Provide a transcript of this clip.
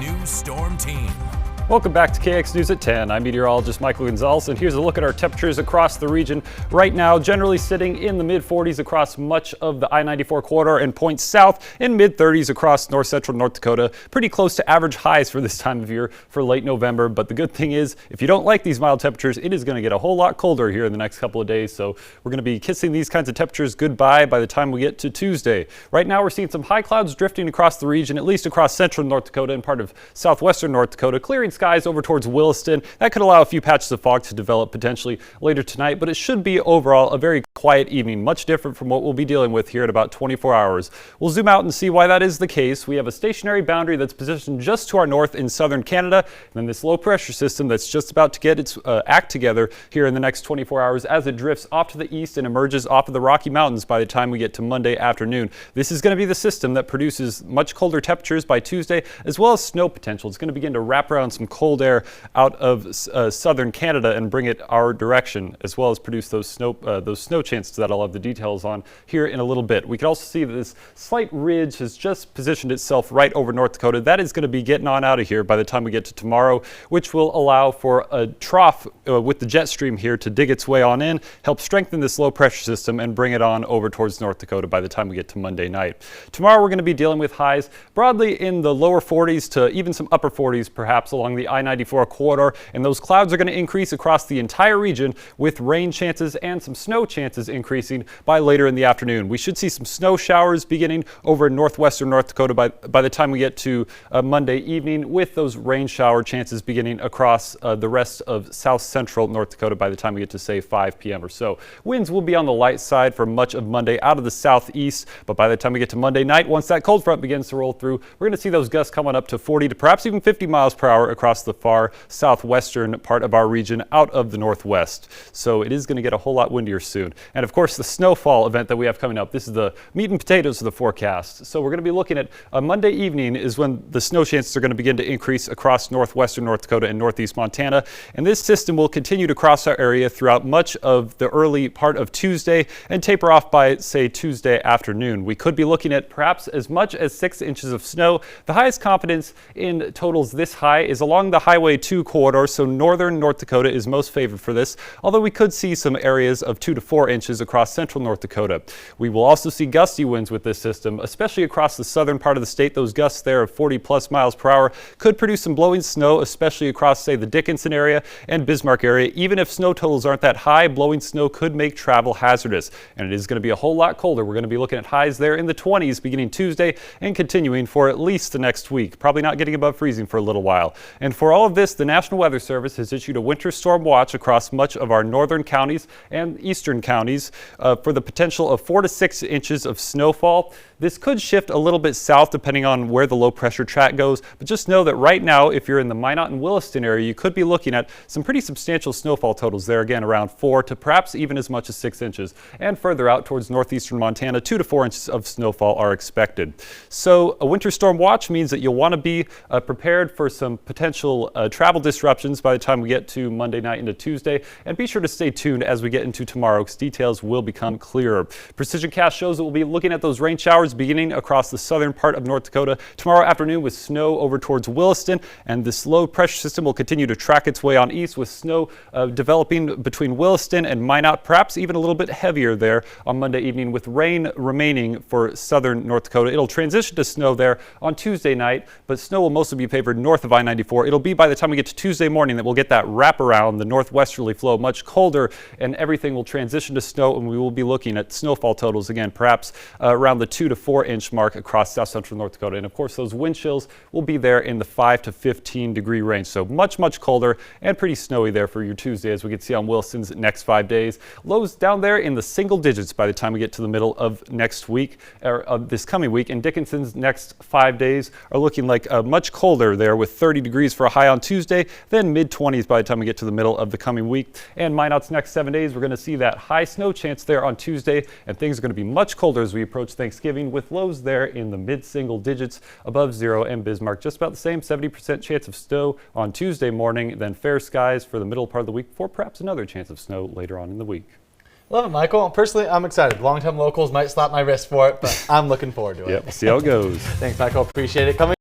News Storm Team. Welcome back to KX News at 10. I'm meteorologist Michael Gonzalez, and here's a look at our temperatures across the region. Right now, generally sitting in the mid-40s across much of the I-94 corridor and points south, and mid-30s across north-central North Dakota. Pretty close to average highs for this time of year for late November. But the good thing is, if you don't like these mild temperatures, it is going to get a whole lot colder here in the next couple of days. So we're going to be kissing these kinds of temperatures goodbye by the time we get to Tuesday. Right now, we're seeing some high clouds drifting across the region, at least across central North Dakota and part of southwestern North Dakota, clearing skies over towards Williston. That could allow a few patches of fog to develop potentially later tonight, but it should be overall a very quiet evening, much different from what we'll be dealing with here in about 24 hours. We'll zoom out and see why that is the case. We have a stationary boundary that's positioned just to our north in southern Canada, and then this low pressure system that's just about to get its act together here in the next 24 hours as it drifts off to the east and emerges off of the Rocky Mountains by the time we get to Monday afternoon. This is going to be the system that produces much colder temperatures by Tuesday, as well as snow potential. It's going to begin to wrap around some cold air out of southern Canada and bring it our direction, as well as produce those snow chances that I'll have the details on here in a little bit. We can also see that this slight ridge has just positioned itself right over North Dakota. That is going to be getting on out of here by the time we get to tomorrow, which will allow for a trough with the jet stream here to dig its way on in, help strengthen this low pressure system and bring it on over towards North Dakota by the time we get to Monday night. Tomorrow we're going to be dealing with highs broadly in the lower 40s to even some upper 40s perhaps along the I-94 corridor, and those clouds are going to increase across the entire region with rain chances and some snow chances increasing by later in the afternoon. We should see some snow showers beginning over northwestern North Dakota by the time we get to Monday evening, with those rain shower chances beginning across the rest of south central North Dakota by the time we get to say 5 p.m. or so. Winds will be on the light side for much of Monday out of the southeast, but by the time we get to Monday night, once that cold front begins to roll through, we're going to see those gusts coming up to 40 to perhaps even 50 miles per hour across the far southwestern part of our region out of the northwest. So it is going to get a whole lot windier soon. And of course, the snowfall event that we have coming up, this is the meat and potatoes of the forecast. So we're going to be looking at Monday evening is when the snow chances are going to begin to increase across northwestern North Dakota and northeast Montana. And this system will continue to cross our area throughout much of the early part of Tuesday and taper off by, say, Tuesday afternoon. We could be looking at perhaps as much as 6 inches of snow. The highest confidence in totals this high is along the Highway 2 corridor, so northern North Dakota is most favored for this, although we could see some areas of 2 to 4 inches across central North Dakota. We will also see gusty winds with this system, especially across the southern part of the state. Those gusts there of 40 plus miles per hour could produce some blowing snow, especially across, say, the Dickinson area and Bismarck area. Even if snow totals aren't that high, blowing snow could make travel hazardous, and it is going to be a whole lot colder. We're going to be looking at highs there in the 20s beginning Tuesday and continuing for at least the next week, probably not getting above freezing for a little while. And for all of this, the National Weather Service has issued a winter storm watch across much of our northern counties and eastern counties for the potential of 4 to 6 inches of snowfall. This could shift a little bit south depending on where the low pressure track goes, but just know that right now, if you're in the Minot and Williston area, you could be looking at some pretty substantial snowfall totals there, again around 4 to perhaps even as much as 6 inches. And further out towards northeastern Montana, 2 to 4 inches of snowfall are expected. So a winter storm watch means that you'll want to be prepared for some potential travel disruptions by the time we get to Monday night into Tuesday, and be sure to stay tuned as we get into tomorrow because details will become clearer. Precision Cast shows that we'll be looking at those rain showers beginning across the southern part of North Dakota tomorrow afternoon with snow over towards Williston, and this low pressure system will continue to track its way on east with snow developing between Williston and Minot, perhaps even a little bit heavier there on Monday evening with rain remaining for southern North Dakota. It'll transition to snow there on Tuesday night, but snow will mostly be favored north of I-94. It'll be by the time we get to Tuesday morning that we'll get that wraparound, the northwesterly flow, much colder, and everything will transition to snow, and we will be looking at snowfall totals again, perhaps around the 2 to 4 inch mark across south central North Dakota. And of course, those wind chills will be there in the 5 to 15 degree range. So much colder and pretty snowy there for your Tuesday, as we can see on Wilson's next 5 days. Lows down there in the single digits by the time we get to the middle of next week, or of this coming week. And Dickinson's next 5 days are looking like much colder there with 30 degrees for a high on Tuesday, then mid-20s by the time we get to the middle of the coming week. And Minot's next 7 days, we're going to see that high snow chance there on Tuesday, and things are going to be much colder as we approach Thanksgiving with lows there in the mid-single digits above zero. And Bismarck just about the same, 70% chance of snow on Tuesday morning, then fair skies for the middle part of the week for perhaps another chance of snow later on in the week. Love it, Michael. Personally, I'm excited. Long-time locals might slap my wrist for it, but I'm looking forward to it. Yep, we'll see how it goes. Thanks, Michael. Appreciate it. Coming